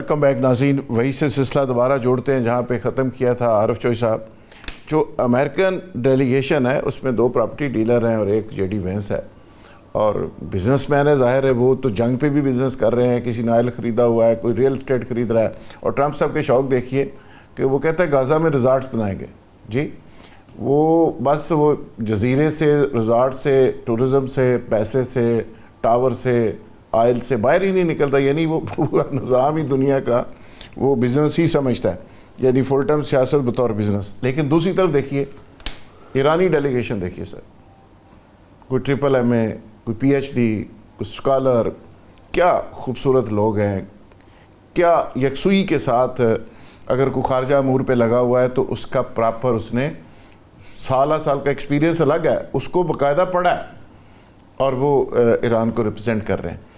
Welcome back ناظرین. وہی سے سلسلہ دوبارہ جوڑتے ہیں جہاں پہ ختم کیا تھا عارف چوئی صاحب. جو امریکن ڈیلیگیشن ہے اس میں 2 پراپرٹی ڈیلر ہیں اور 1 جے ڈی وینس ہے, اور بزنس مین ہے, ظاہر ہے وہ تو جنگ پہ بھی بزنس کر رہے ہیں, کسی نے آئل خریدا ہوا ہے, کوئی ریئل اسٹیٹ خرید رہا ہے. اور ٹرمپ صاحب کے شوق دیکھیے کہ وہ کہتا ہے غازہ میں ریزارٹس بنائیں گے. جی وہ بس وہ جزیرے سے, ریزارٹ سے, ٹورزم سے, پیسے سے, ٹاور سے, آئل سے باہر ہی نہیں نکلتا. یعنی وہ پورا نظام ہی دنیا کا وہ بزنس ہی سمجھتا ہے, یعنی فل ٹائم سیاست بطور بزنس. لیکن دوسری طرف دیکھیے ایرانی ڈیلیگیشن دیکھیے سر, کوئی ٹرپل ایم اے, کوئی پی ایچ ڈی, کوئی اسکالر, کیا خوبصورت لوگ ہیں, کیا یکسوئی کے ساتھ اگر کوئی خارجہ امور پہ لگا ہوا ہے تو اس کا پراپر اس نے سال کا ایکسپیرینس الگ ہے, اس کو باقاعدہ پڑھا ہے اور وہ ایران کو ریپرزینٹ کر رہے ہیں.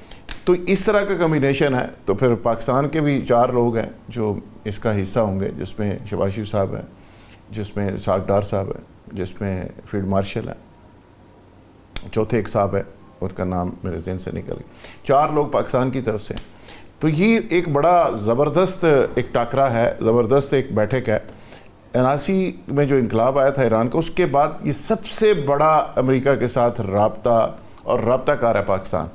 تو اس طرح کا کمبینیشن ہے. تو پھر پاکستان کے بھی 4 لوگ ہیں جو اس کا حصہ ہوں گے, جس میں شہباز شریف صاحب ہیں, جس میں اسحاق ڈار صاحب ہیں, جس میں فیلڈ مارشل ہیں, چوتھے ایک صاحب ہے ان کا نام میرے ذہن سے نکل گیا. 4 لوگ پاکستان کی طرف سے. تو یہ ایک بڑا زبردست ایک ٹاکرا ہے, زبردست ایک بیٹھک ہے. 79 میں جو انقلاب آیا تھا ایران کا, اس کے بعد یہ سب سے بڑا امریکہ کے ساتھ رابطہ اور رابطہ کار ہے پاکستان.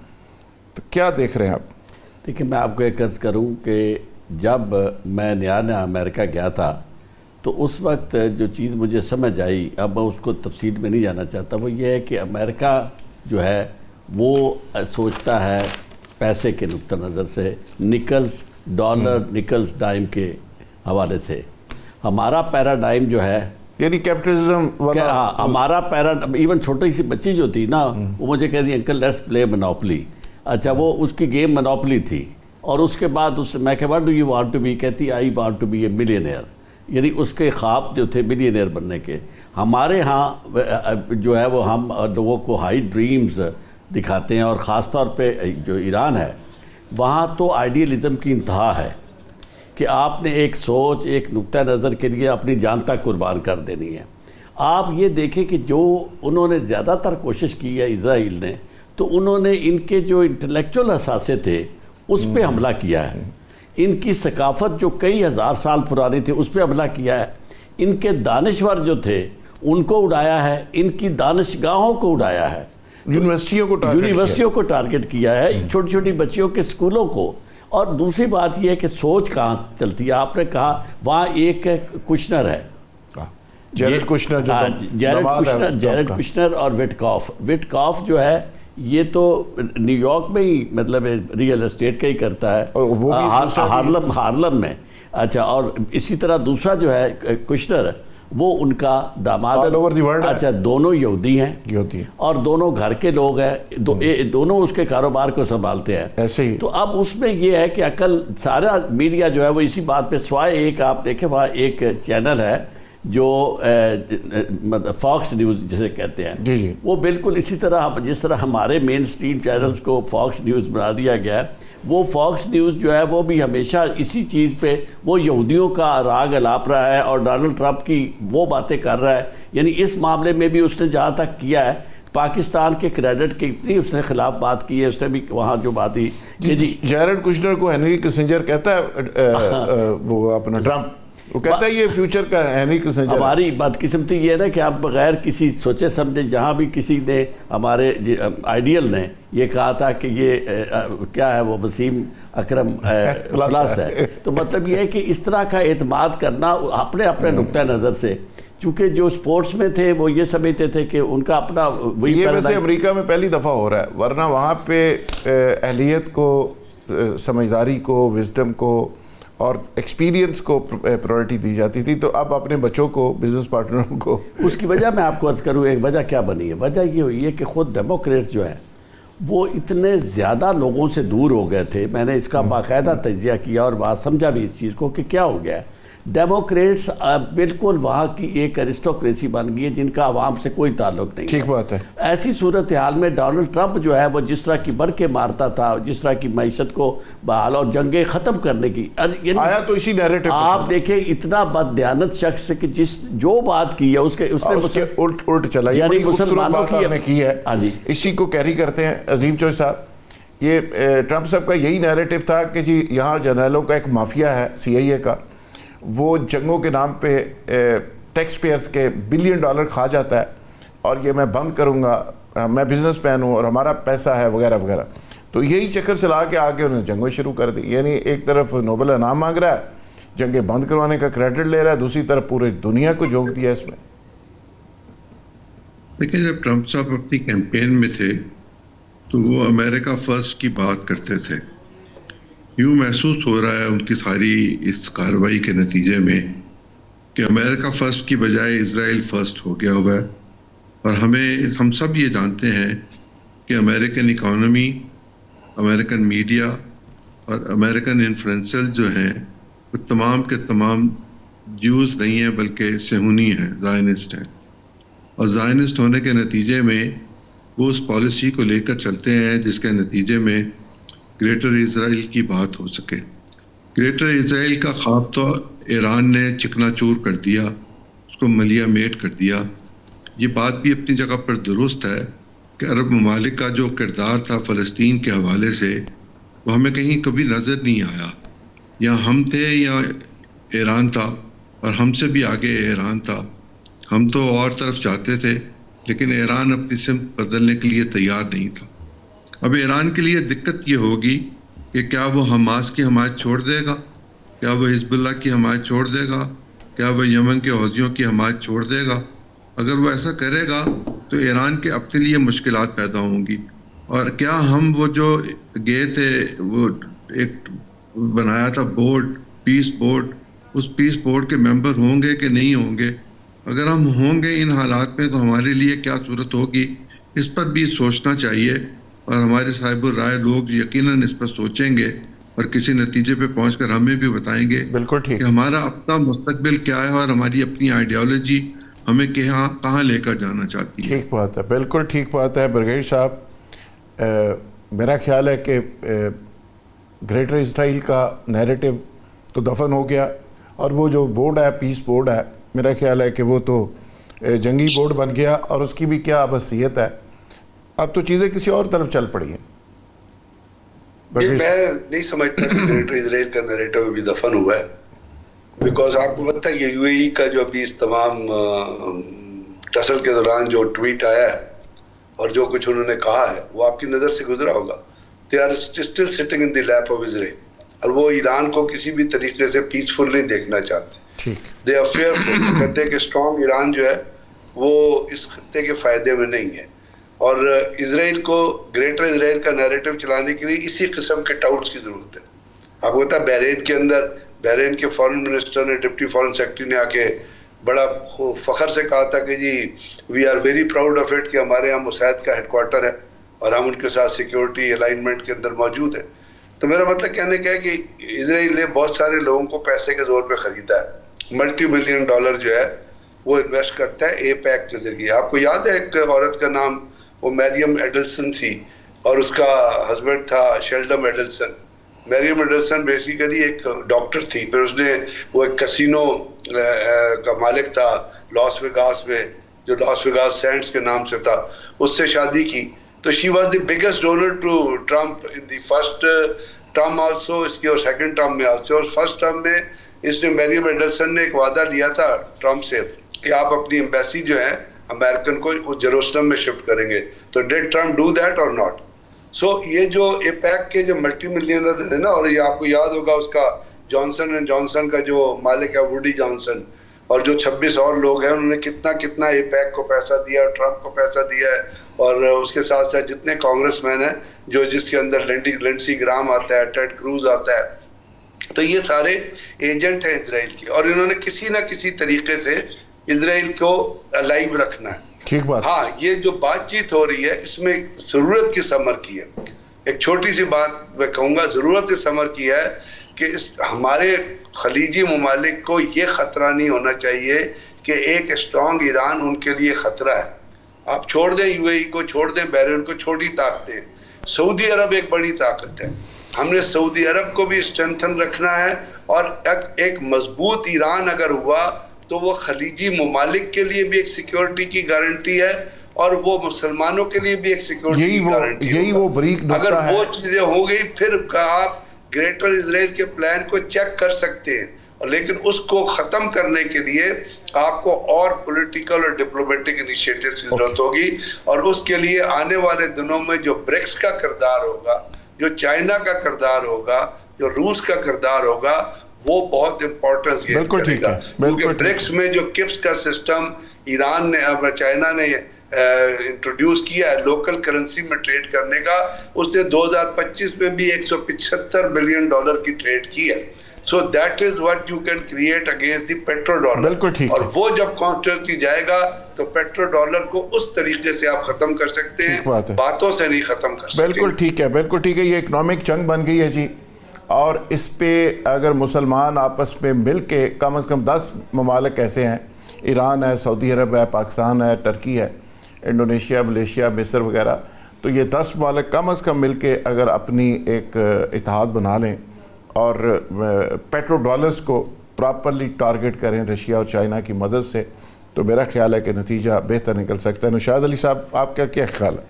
تو کیا دیکھ رہے ہیں آپ؟ دیکھیں میں آپ کو ایک عرض کروں کہ جب میں نیا امریکہ گیا تھا تو اس وقت جو چیز مجھے سمجھ آئی, اب میں اس کو تفصیل میں نہیں جانا چاہتا, وہ یہ ہے کہ امریکہ جو ہے وہ سوچتا ہے پیسے کے نقطہ نظر سے, نکلز ڈالر نکلز ڈائم کے حوالے سے. ہمارا پیراڈائم جو ہے یعنی کیپٹلزم والا, ہمارا ایون چھوٹی سی بچی جو تھی نا, وہ مجھے کہتی انکل لیٹس پلے منوپلی. اچھا وہ اس کی گیم منوپلی تھی, اور اس کے بعد اس میں کہ what do you want to be, کہتی I want to be a millionaire. یعنی اس کے خواب جو تھے ملینئر بننے کے. ہمارے ہاں جو ہے وہ ہم لوگوں کو ہائی ڈریمز دکھاتے ہیں, اور خاص طور پہ جو ایران ہے وہاں تو آئیڈیلزم کی انتہا ہے کہ آپ نے ایک سوچ, ایک نقطہ نظر کے لیے اپنی جان تک قربان کر دینی ہے. آپ یہ دیکھیں کہ جو انہوں نے زیادہ تر کوشش کی ہے اسرائیل نے, تو انہوں نے ان کے جو انٹلیکچول اثاثے تھے اس پہ حملہ کیا ہے. ان کی ثقافت جو کئی ہزار سال پرانی تھی اس پہ حملہ کیا ہے. ان کے دانشور جو تھے ان کو اڑایا ہے, ان کی دانشگاہوں کو اڑایا ہے, یونیورسٹیوں کو ٹارگٹ کیا ہے, چھوٹی چھوٹی بچیوں کے اسکولوں کو. اور دوسری بات یہ ہے کہ سوچ کہاں چلتی ہے. آپ نے کہا وہاں ایک کشنر ہے, جیرڈ کشنر اور وٹکاف جو ہے یہ تو نیو یارک میں ہی مطلب ریئل اسٹیٹ کا ہی کرتا ہے, ہارلم میں. اچھا, اور اسی طرح دوسرا جو ہے کشنر, وہ ان کا داماد. اچھا, دونوں یہودی ہیں اور دونوں گھر کے لوگ ہیں, دونوں اس کے کاروبار کو سنبھالتے ہیں ایسے ہی. تو اب اس میں یہ ہے کہ عقل سارا میڈیا جو ہے وہ اسی بات پہ, سوائے ایک آپ دیکھیں وہاں ایک چینل ہے جو فاکس نیوز جسے کہتے ہیں, وہ بالکل اسی طرح جس طرح ہمارے مین اسٹریم چینلز کو فاکس نیوز بنا دیا گیا ہے, وہ فاکس نیوز جو ہے وہ بھی ہمیشہ اسی چیز پہ وہ یہودیوں کا راگ الاپ رہا ہے اور ڈونلڈ ٹرمپ کی وہ باتیں کر رہا ہے. یعنی اس معاملے میں بھی اس نے جہاں تک کیا ہے پاکستان کے کریڈٹ کی اتنی اس نے خلاف بات کی ہے. اس نے بھی وہاں جو بات ہی جیرڈ کشنر کو ہینری کسنجر کہتا ہے, وہ اپنا ٹرمپ وہ کہتا ہے یہ فیوچر کا ہینری کسنجر. ہماری بدقسمتی یہ ہے نا کہ آپ بغیر کسی سوچے سمجھے, جہاں بھی کسی نے ہمارے آئیڈیل نے یہ کہا تھا کہ یہ کیا ہے وہ وسیم اکرم پلس ہے, تو مطلب یہ ہے کہ اس طرح کا اعتماد کرنا اپنے اپنے نقطہ نظر سے, چونکہ جو سپورٹس میں تھے وہ یہ سمجھتے تھے کہ ان کا اپنا وہی. یہ ویسے امریکہ میں پہلی دفعہ ہو رہا ہے, ورنہ وہاں پہ اہلیت کو, سمجھداری کو, وزڈم کو اور ایکسپیرینس کو پرائرٹی دی جاتی تھی. تو اب اپنے بچوں کو, بزنس پارٹنروں کو, اس کی وجہ میں آپ کو عرض کروں, ایک وجہ کیا بنی ہے. وجہ یہ ہوئی ہے کہ خود ڈیموکریٹس جو ہیں وہ اتنے زیادہ لوگوں سے دور ہو گئے تھے. میں نے اس کا باقاعدہ تجزیہ کیا اور بات سمجھا بھی اس چیز کو کہ کیا ہو گیا ہے. ڈیموکریٹس بالکل وہاں کی ایک ایرسٹوکریسی بن گئی ہے جن کا عوام سے کوئی تعلق نہیں. ٹھیک بات ہے. ایسی صورتحال میں ڈونلڈ ٹرمپ جو ہے وہ جس طرح کی بڑھ کے مارتا تھا, جس طرح کی معیشت کو بحال اور جنگیں ختم کرنے کی آیا تو اسی نیریٹو. آپ دیکھیں اتنا بددیانت شخص کہ جو بات کی ہے اس کے الٹ چلا. یہ بڑی خوبصورت بات آپ نے کی ہے, اسی کو کیری کرتے ہیں عظیم چوئی صاحب یہ ٹرمپ صاحب کا یہی نیریٹو تھا کہ جی یہاں جرنیلوں کا ایک مافیا ہے CIA کا, وہ جنگوں کے نام پہ ٹیکس پیئرز کے $1 بلین کھا جاتا ہے, اور یہ میں بند کروں گا, میں بزنس مین ہوں اور ہمارا پیسہ ہے وغیرہ وغیرہ. تو یہی چکر چلا کے آگے انہوں نے جنگیں شروع کر دی. یعنی ایک طرف نوبل انعام مانگ رہا ہے, جنگیں بند کروانے کا کریڈٹ لے رہا ہے, دوسری طرف پورے دنیا کو جھونک دیا اس میں. لیکن جب ٹرمپ صاحب اپنی کیمپین میں تھے تو وہ امریکہ فرسٹ کی بات کرتے تھے. یوں محسوس ہو رہا ہے ان کی ساری اس کارروائی کے نتیجے میں کہ امریکہ فرسٹ کی بجائے اسرائیل فرسٹ ہو گیا ہوا ہے. اور ہم سب یہ جانتے ہیں کہ امریکن اکانومی, امریکن میڈیا اور امریکن انفلوئنسر جو ہیں وہ تمام کے تمام جوز نہیں ہیں بلکہ صہیونی ہیں, زائنسٹ ہیں. اور زائنسٹ ہونے کے نتیجے میں وہ اس پالیسی کو لے کر چلتے ہیں جس کے نتیجے میں گریٹر اسرائیل کی بات ہو سکے. گریٹر اسرائیل کا خواب تو ایران نے چکنا چور کر دیا, اس کو ملیہ میٹ کر دیا. یہ بات بھی اپنی جگہ پر درست ہے کہ عرب ممالک کا جو کردار تھا فلسطین کے حوالے سے وہ ہمیں کہیں کبھی نظر نہیں آیا. یا ہم تھے یا ایران تھا, اور ہم سے بھی آگے ایران تھا. ہم تو اور طرف چاہتے تھے لیکن ایران اپنی سمت بدلنے کے لیے تیار نہیں تھا. اب ایران کے لیے دقت یہ ہوگی کہ کیا وہ حماس کی حمایت چھوڑ دے گا, کیا وہ حزب اللہ کی حمایت چھوڑ دے گا, کیا وہ یمن کے حوثیوں کی حمایت چھوڑ دے گا. اگر وہ ایسا کرے گا تو ایران کے اپنے لیے مشکلات پیدا ہوں گی. اور کیا ہم وہ جو گئے تھے, وہ ایک بنایا تھا بورڈ, پیس بورڈ, اس پیس بورڈ کے ممبر ہوں گے کہ نہیں ہوں گے؟ اگر ہم ہوں گے ان حالات میں تو ہمارے لیے کیا صورت ہوگی, اس پر بھی سوچنا چاہیے. اور ہمارے صاحب الرائے لوگ یقیناً اس پر سوچیں گے اور کسی نتیجے پہ پہنچ کر ہمیں بھی بتائیں گے بالکل ٹھیک کہ ہمارا اپنا مستقبل کیا ہے اور ہماری اپنی آئیڈیالوجی ہمیں کہاں لے کر جانا چاہتی ہے. ٹھیک بات ہے, بالکل ٹھیک بات ہے برگیڈ صاحب. میرا خیال ہے کہ گریٹر اسرائیل کا نیریٹو تو دفن ہو گیا, اور وہ جو بورڈ ہے, پیس بورڈ ہے, میرا خیال ہے کہ وہ تو جنگی بورڈ بن گیا, اور اس کی بھی کیا اب حیثیت ہے. اب تو چیزیں کسی اور طرف چل پڑی ہیں. میں نہیں سمجھتا کہ گریٹر اسرائیل کا نیریٹو بھی دفن ہوا ہے, بیکاز آپ کو پتہ ہے کہ UAE کا جو ابھی اس تمام ٹسل کے دوران جو ٹویٹ آیا ہے اور جو کچھ انہوں نے کہا ہے وہ آپ کی نظر سے گزرا ہوگا. They are still sitting in the lap of Israel, اور وہ ایران کو کسی بھی طریقے سے پیسفل نہیں دیکھنا چاہتے. دے آر فیئرفل, کہتے ہیں کہ اسٹرانگ ایران جو ہے وہ اس خطے کے فائدے میں نہیں ہے. اور اسرائیل کو گریٹر اسرائیل کا نیریٹو چلانے کے لیے اسی قسم کے ٹاؤٹس کی ضرورت ہے. آپ کو پتا ہے بحرین کے اندر بحرین کے فارن منسٹر نے, ڈپٹی فارن سیکرٹری نے آ کے بڑا فخر سے کہا تھا کہ جی we are very proud of it کہ ہمارے یہاں مساعد کا ہیڈ کوارٹر ہے اور ہم ان کے ساتھ سیکیورٹی الائنمنٹ کے اندر موجود ہیں. تو میرا مطلب کہنے کا ہے کہ اسرائیل نے بہت سارے لوگوں کو پیسے کے زور پہ خریدا ہے. $multi million جو ہے وہ انویسٹ کرتا ہے اے پیک کے ذریعے. آپ کو یاد ہے ایک عورت کا نام وہ مریم ایڈلسن تھی اور اس کا ہسبینڈ تھا شیلڈم ایڈلسن. مریم ایڈلسن بیسیکلی ایک ڈاکٹر تھی, پھر اس نے وہ ایک کسینو کا مالک تھا لاس ویگاس میں جو لاس ویگاس سینڈز کے نام سے تھا, اس سے شادی کی. تو she was the biggest donor to Trump in the first term also, اس کی اور سیکنڈ ٹرم میں آلسو. اور فرسٹ ٹرم میں اس نے مریم ایڈلسن نے ایک وعدہ لیا تھا ٹرمپ سے کہ آپ اپنی ایمبیسی جو ہے امریکن کو جیروسلم میں شفٹ کریں گے. تو ڈیڈ ٹرمپ ڈو دیٹ اور ناٹ؟ سو یہ جو ایپیک کے جو ملٹی ملینر ہے نا, اور یہ آپ کو یاد ہوگا اس کا جانسن اینڈ جانسن کا جو مالک ہے ووڈی جانسن, اور جو 26 اور لوگ ہیں, انہوں نے کتنا ایپیک کو پیسہ دیا, ٹرمپ کو پیسہ دیا ہے. اور اس کے ساتھ ساتھ جتنے کانگریس مین ہیں جو جس کے اندر لنڈسی گرام آتا ہے, ٹیڈ کروز آتا ہے, تو یہ سارے ایجنٹ ہیں اسرائیل کے, اور انہوں نے کسی نہ کسی طریقے سے اسرائیل کو الائیو رکھنا ہے. ٹھیک بات. ہاں, یہ جو بات چیت ہو رہی ہے اس میں ضرورت کس امر کی ہے؟ ایک چھوٹی سی بات میں کہوں گا, ضرورت اس امر کی ہے کہ ہمارے خلیجی ممالک کو یہ خطرہ نہیں ہونا چاہیے کہ ایک اسٹرانگ ایران ان کے لیے خطرہ ہے. آپ چھوڑ دیں UAE کو, چھوڑ دیں بحرین کو, چھوٹی طاقتیں. سعودی عرب ایک بڑی طاقت ہے, ہم نے سعودی عرب کو بھی اسٹرینتھن رکھنا ہے. اور ایک مضبوط ایران اگر ہوا تو وہ خلیجی ممالک کے لیے بھی ایک سیکیورٹی کی گارنٹی ہے, اور وہ مسلمانوں کے لیے بھی ایک سیکورٹی گارنٹی. یہی وہ بریک نقطہ ہے. اگر وہ چیزیں ہو گئی پھر آپ گریٹر اسرائیل کے پلان کو چیک کر سکتے ہیں, لیکن اس کو ختم کرنے کے لیے آپ کو اور پولیٹیکل اور ڈپلومیٹک انیشیٹیوز کی ضرورت ہوگی, اور اس کے لیے آنے والے دنوں میں جو برکس کا کردار ہوگا, جو چائنا کا کردار ہوگا, جو روس کا کردار ہوگا, وہ بہت امپورٹنس گین کرے گا. کیونکہ برکس میں جو کپس کا سسٹم ایران نے, چائنا نے انٹروڈیوس کیا ہے لوکل کرنسی میں ٹریڈ کرنے کا, اس نے 2025 میں بھی $175 بلین کی ٹریڈ کی ہے. So that is what you can create against the petrodollar. بالکل ٹھیک. اور وہ جب کانسٹرکٹ جائے گا تو پیٹرو کو اس طریقے سے آپ ختم کر سکتے ہیں, باتوں سے نہیں ختم کر سکتے. بالکل ٹھیک ہے, بالکل ٹھیک ہے. یہ اکنامک جنگ بن گئی ہے جی, اور اس پہ اگر مسلمان آپس میں مل کے کم از کم 10 ممالک ایسے ہیں, ایران ہے, سعودی عرب ہے, پاکستان ہے, ٹرکی ہے, انڈونیشیا, ملیشیا, مصر وغیرہ, تو یہ 10 ممالک کم از کم مل کے اگر اپنی ایک اتحاد بنا لیں اور پیٹرو ڈالرز کو پراپرلی ٹارگٹ کریں رشیا اور چائنا کی مدد سے, تو میرا خیال ہے کہ نتیجہ بہتر نکل سکتا ہے. نوشاد علی صاحب, آپ کا کیا خیال ہے؟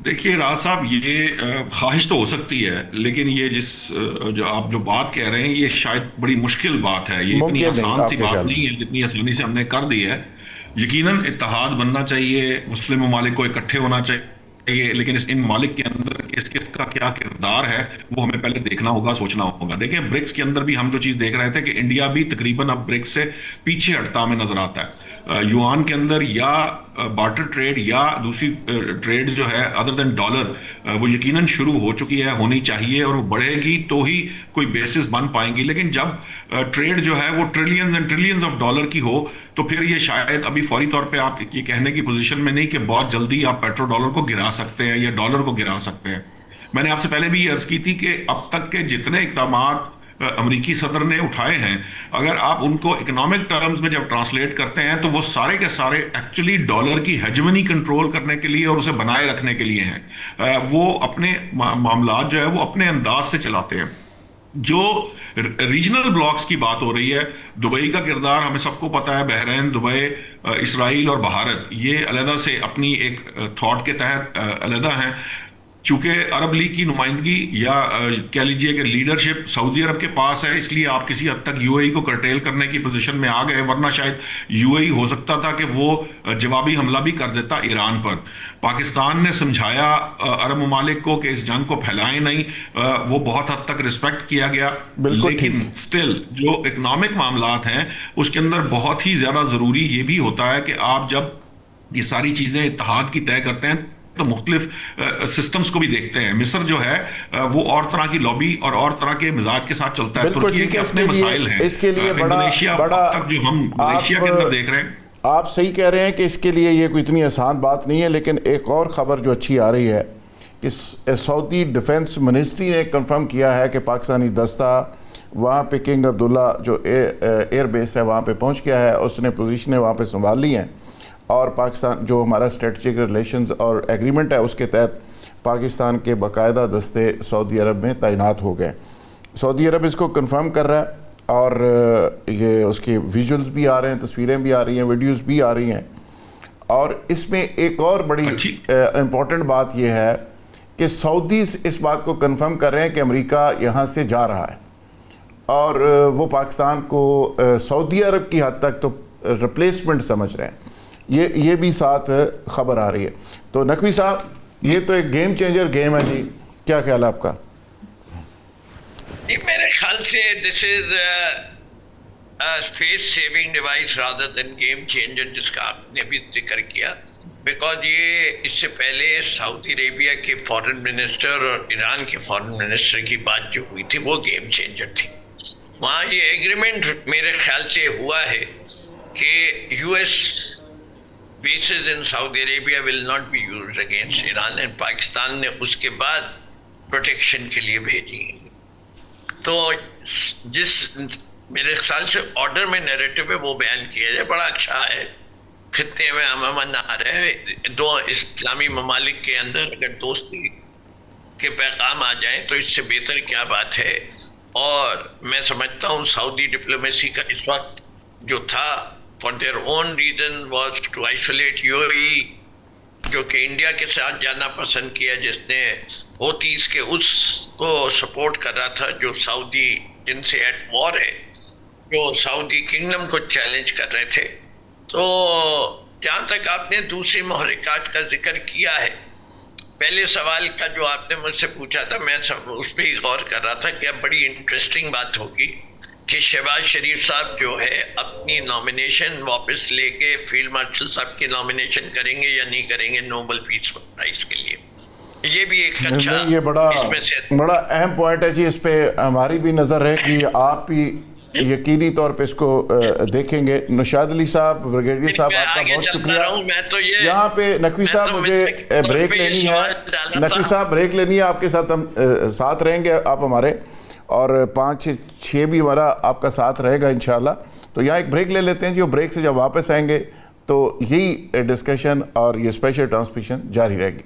دیکھیے راز صاحب, یہ خواہش تو ہو سکتی ہے, لیکن یہ جو آپ جو بات کہہ رہے ہیں یہ شاید بڑی مشکل بات ہے. یہ اتنی آسان سی بات نہیں ہے جتنی آسانی سے ہم نے کر دی ہے. یقیناً اتحاد بننا چاہیے, مسلم ممالک کو اکٹھے ہونا چاہیے, لیکن ان ممالک کے اندر کس کا کیا کردار ہے وہ ہمیں پہلے دیکھنا ہوگا, سوچنا ہوگا. دیکھیں برکس کے اندر بھی ہم جو چیز دیکھ رہے تھے کہ انڈیا بھی تقریباً اب برکس سے پیچھے ہٹتا ہمیں نظر آتا ہے. یوان کے اندر یا بارٹر ٹریڈ یا دوسری ٹریڈ جو ہے ادر دین ڈالر, وہ یقیناً شروع ہو چکی ہے, ہونی چاہیے, اور وہ بڑھے گی تو ہی کوئی بیسس بن پائیں گی. لیکن جب ٹریڈ جو ہے وہ trillions and trillions of dollar کی ہو تو پھر یہ شاید ابھی فوری طور پہ آپ یہ کہنے کی پوزیشن میں نہیں کہ بہت جلدی آپ پیٹرو ڈالر کو گرا سکتے ہیں یا ڈالر کو گرا سکتے ہیں. میں نے آپ سے پہلے بھی یہ عرض کی تھی کہ اب تک کے جتنے اقدامات امریکی صدر نے اٹھائے ہیں, اگر آپ ان کو اکنامک ٹرمز میں جب ٹرانسلیٹ کرتے ہیں تو وہ سارے کے سارے ایکچولی ڈالر کی ہیجمنی کنٹرول کرنے کے لیے اور اسے بنائے رکھنے کے لیے ہیں. وہ اپنے معاملات جو ہے وہ اپنے انداز سے چلاتے ہیں. جو ریجنل بلاکس کی بات ہو رہی ہے, دبئی کا کردار ہمیں سب کو پتہ ہے, بحرین, دبئی, اسرائیل اور بھارت یہ علیحدہ سے اپنی ایک تھاٹ کے تحت علیحدہ ہیں. چونکہ عرب لیگ کی نمائندگی یا کہہ لیجئے کہ لیڈرشپ سعودی عرب کے پاس ہے, اس لیے آپ کسی حد تک UAE کو کرٹیل کرنے کی پوزیشن میں آ گئے, ورنہ شاید UAE ہو سکتا تھا کہ وہ جوابی حملہ بھی کر دیتا ایران پر. پاکستان نے سمجھایا عرب ممالک کو کہ اس جنگ کو پھیلائیں نہیں, وہ بہت حد تک ریسپیکٹ کیا گیا. لیکن سٹل جو اکنامک معاملات ہیں اس کے اندر بہت ہی زیادہ ضروری یہ بھی ہوتا ہے کہ آپ جب یہ ساری چیزیں اتحاد کی طے کرتے ہیں تو مختلف سسٹمز کو بھی دیکھتے ہیں. مصر جو ہے وہ اور طرح کی لابی اور طرح کے مزاج کے ساتھ چلتا ہے. ترکی کے اپنے مسائل ہیں. اس کے لیے بڑا جو ہم ملیشیا کے اندر دیکھ رہے ہیں, آپ صحیح کہہ رہے ہیں کہ اس کے لیے یہ کوئی اتنی آسان بات نہیں ہے. لیکن ایک اور خبر جو اچھی آ رہی ہے کہ سعودی ڈیفنس منسٹری نے کنفرم کیا ہے کہ پاکستانی دستہ وہاں پہ کنگ عبداللہ جو ایئر بیس ہے وہاں پہ پہنچ گیا ہے, اس نے پوزیشنیں وہاں پہ سنبھال لی ہیں, اور پاکستان جو ہمارا اسٹریٹجک ریلیشنز اور ایگریمنٹ ہے اس کے تحت پاکستان کے باقاعدہ دستے سعودی عرب میں تعینات ہو گئے. سعودی عرب اس کو کنفرم کر رہا ہے, اور یہ اس کے ویژولز بھی آ رہے ہیں, تصویریں بھی آ رہی ہیں, ویڈیوز بھی آ رہی ہیں. اور اس میں ایک اور بڑی امپورٹنٹ بات یہ ہے کہ سعودیز اس بات کو کنفرم کر رہے ہیں کہ امریکہ یہاں سے جا رہا ہے, اور وہ پاکستان کو سعودی عرب کی حد تک تو ریپلیسمنٹ سمجھ رہے ہیں. یہ بھی ساتھ خبر آ رہی ہے. تو نقوی صاحب, یہ تو ایک گیم چینجر گیم ہے جی, کیا خیال ہے آپ کا؟ میرے خیال سے this is face saving device rather than game changer, جس کا آپ نے بھی ذکر کیا, بیکاز یہ اس سے پہلے سعودی عربیہ کے فارن منسٹر اور ایران کے فارن منسٹر کی بات جو ہوئی تھی وہ گیم چینجر تھی. وہاں یہ ایگریمنٹ میرے خیال سے ہوا ہے کہ US bases in Saudi Arabia will not be used against Iran, and Pakistan نے اس کے بعد پروٹیکشن کے لیے بھیجی. تو جس میرے خیال سے آرڈر میں نیریٹو ہے وہ بیان کیا جائے, بڑا اچھا ہے. خطے میں امن آ رہے دو اسلامی ممالک کے اندر اگر دوستی کے پیغام آ جائیں تو اس سے بہتر کیا بات ہے. اور میں سمجھتا ہوں سعودی ڈپلومیسی کا اس وقت جو تھا for their own reason was to isolate UAE, جو کہ انڈیا کے ساتھ جانا پسند کیا، جس نے ہوتیز کے اس کو سپورٹ کر رہا تھا جو سعودی جن سے ایٹ وار ہے، جو سعودی کنگڈم کو چیلنج کر رہے تھے. تو جہاں تک آپ نے دوسری محرکات کا ذکر کیا ہے، پہلے سوال کا جو آپ نے مجھ سے پوچھا تھا، میں اس پہ ہی غور کر رہا تھا کہ اب بڑی انٹرسٹنگ بات ہوگی کہ شہباز شریف صاحب جو ہے اپنی نامینیشن واپس لے کے فیلڈ مارشل صاحب کی نامینیشن کریں گے یا نہیں کریں گے نوبل پیس پرائز کے لیے. یہ بھی ایک اچھا، یہ بڑا اہم پوائنٹ ہے جی. اس پہ ہماری بھی نظر ہے کہ آپ بھی یقینی طور پہ اس کو دیکھیں گے. نوشاد علی صاحب، بریگیڈیئر صاحب، آپ کا بہت شکریہ. یہاں پہ نقوی صاحب مجھے بریک لینی ہے. نقوی صاحب بریک لینی ہے، آپ کے ساتھ ہم ساتھ رہیں گے آپ ہمارے، اور 5-6 بھی ہمارا آپ کا ساتھ رہے گا انشاءاللہ. تو یہاں ایک بریک لے لیتے ہیں جی، اور بریک سے جب واپس آئیں گے تو یہی ڈسکشن اور یہ اسپیشل ٹرانسمیشن جاری رہے گی.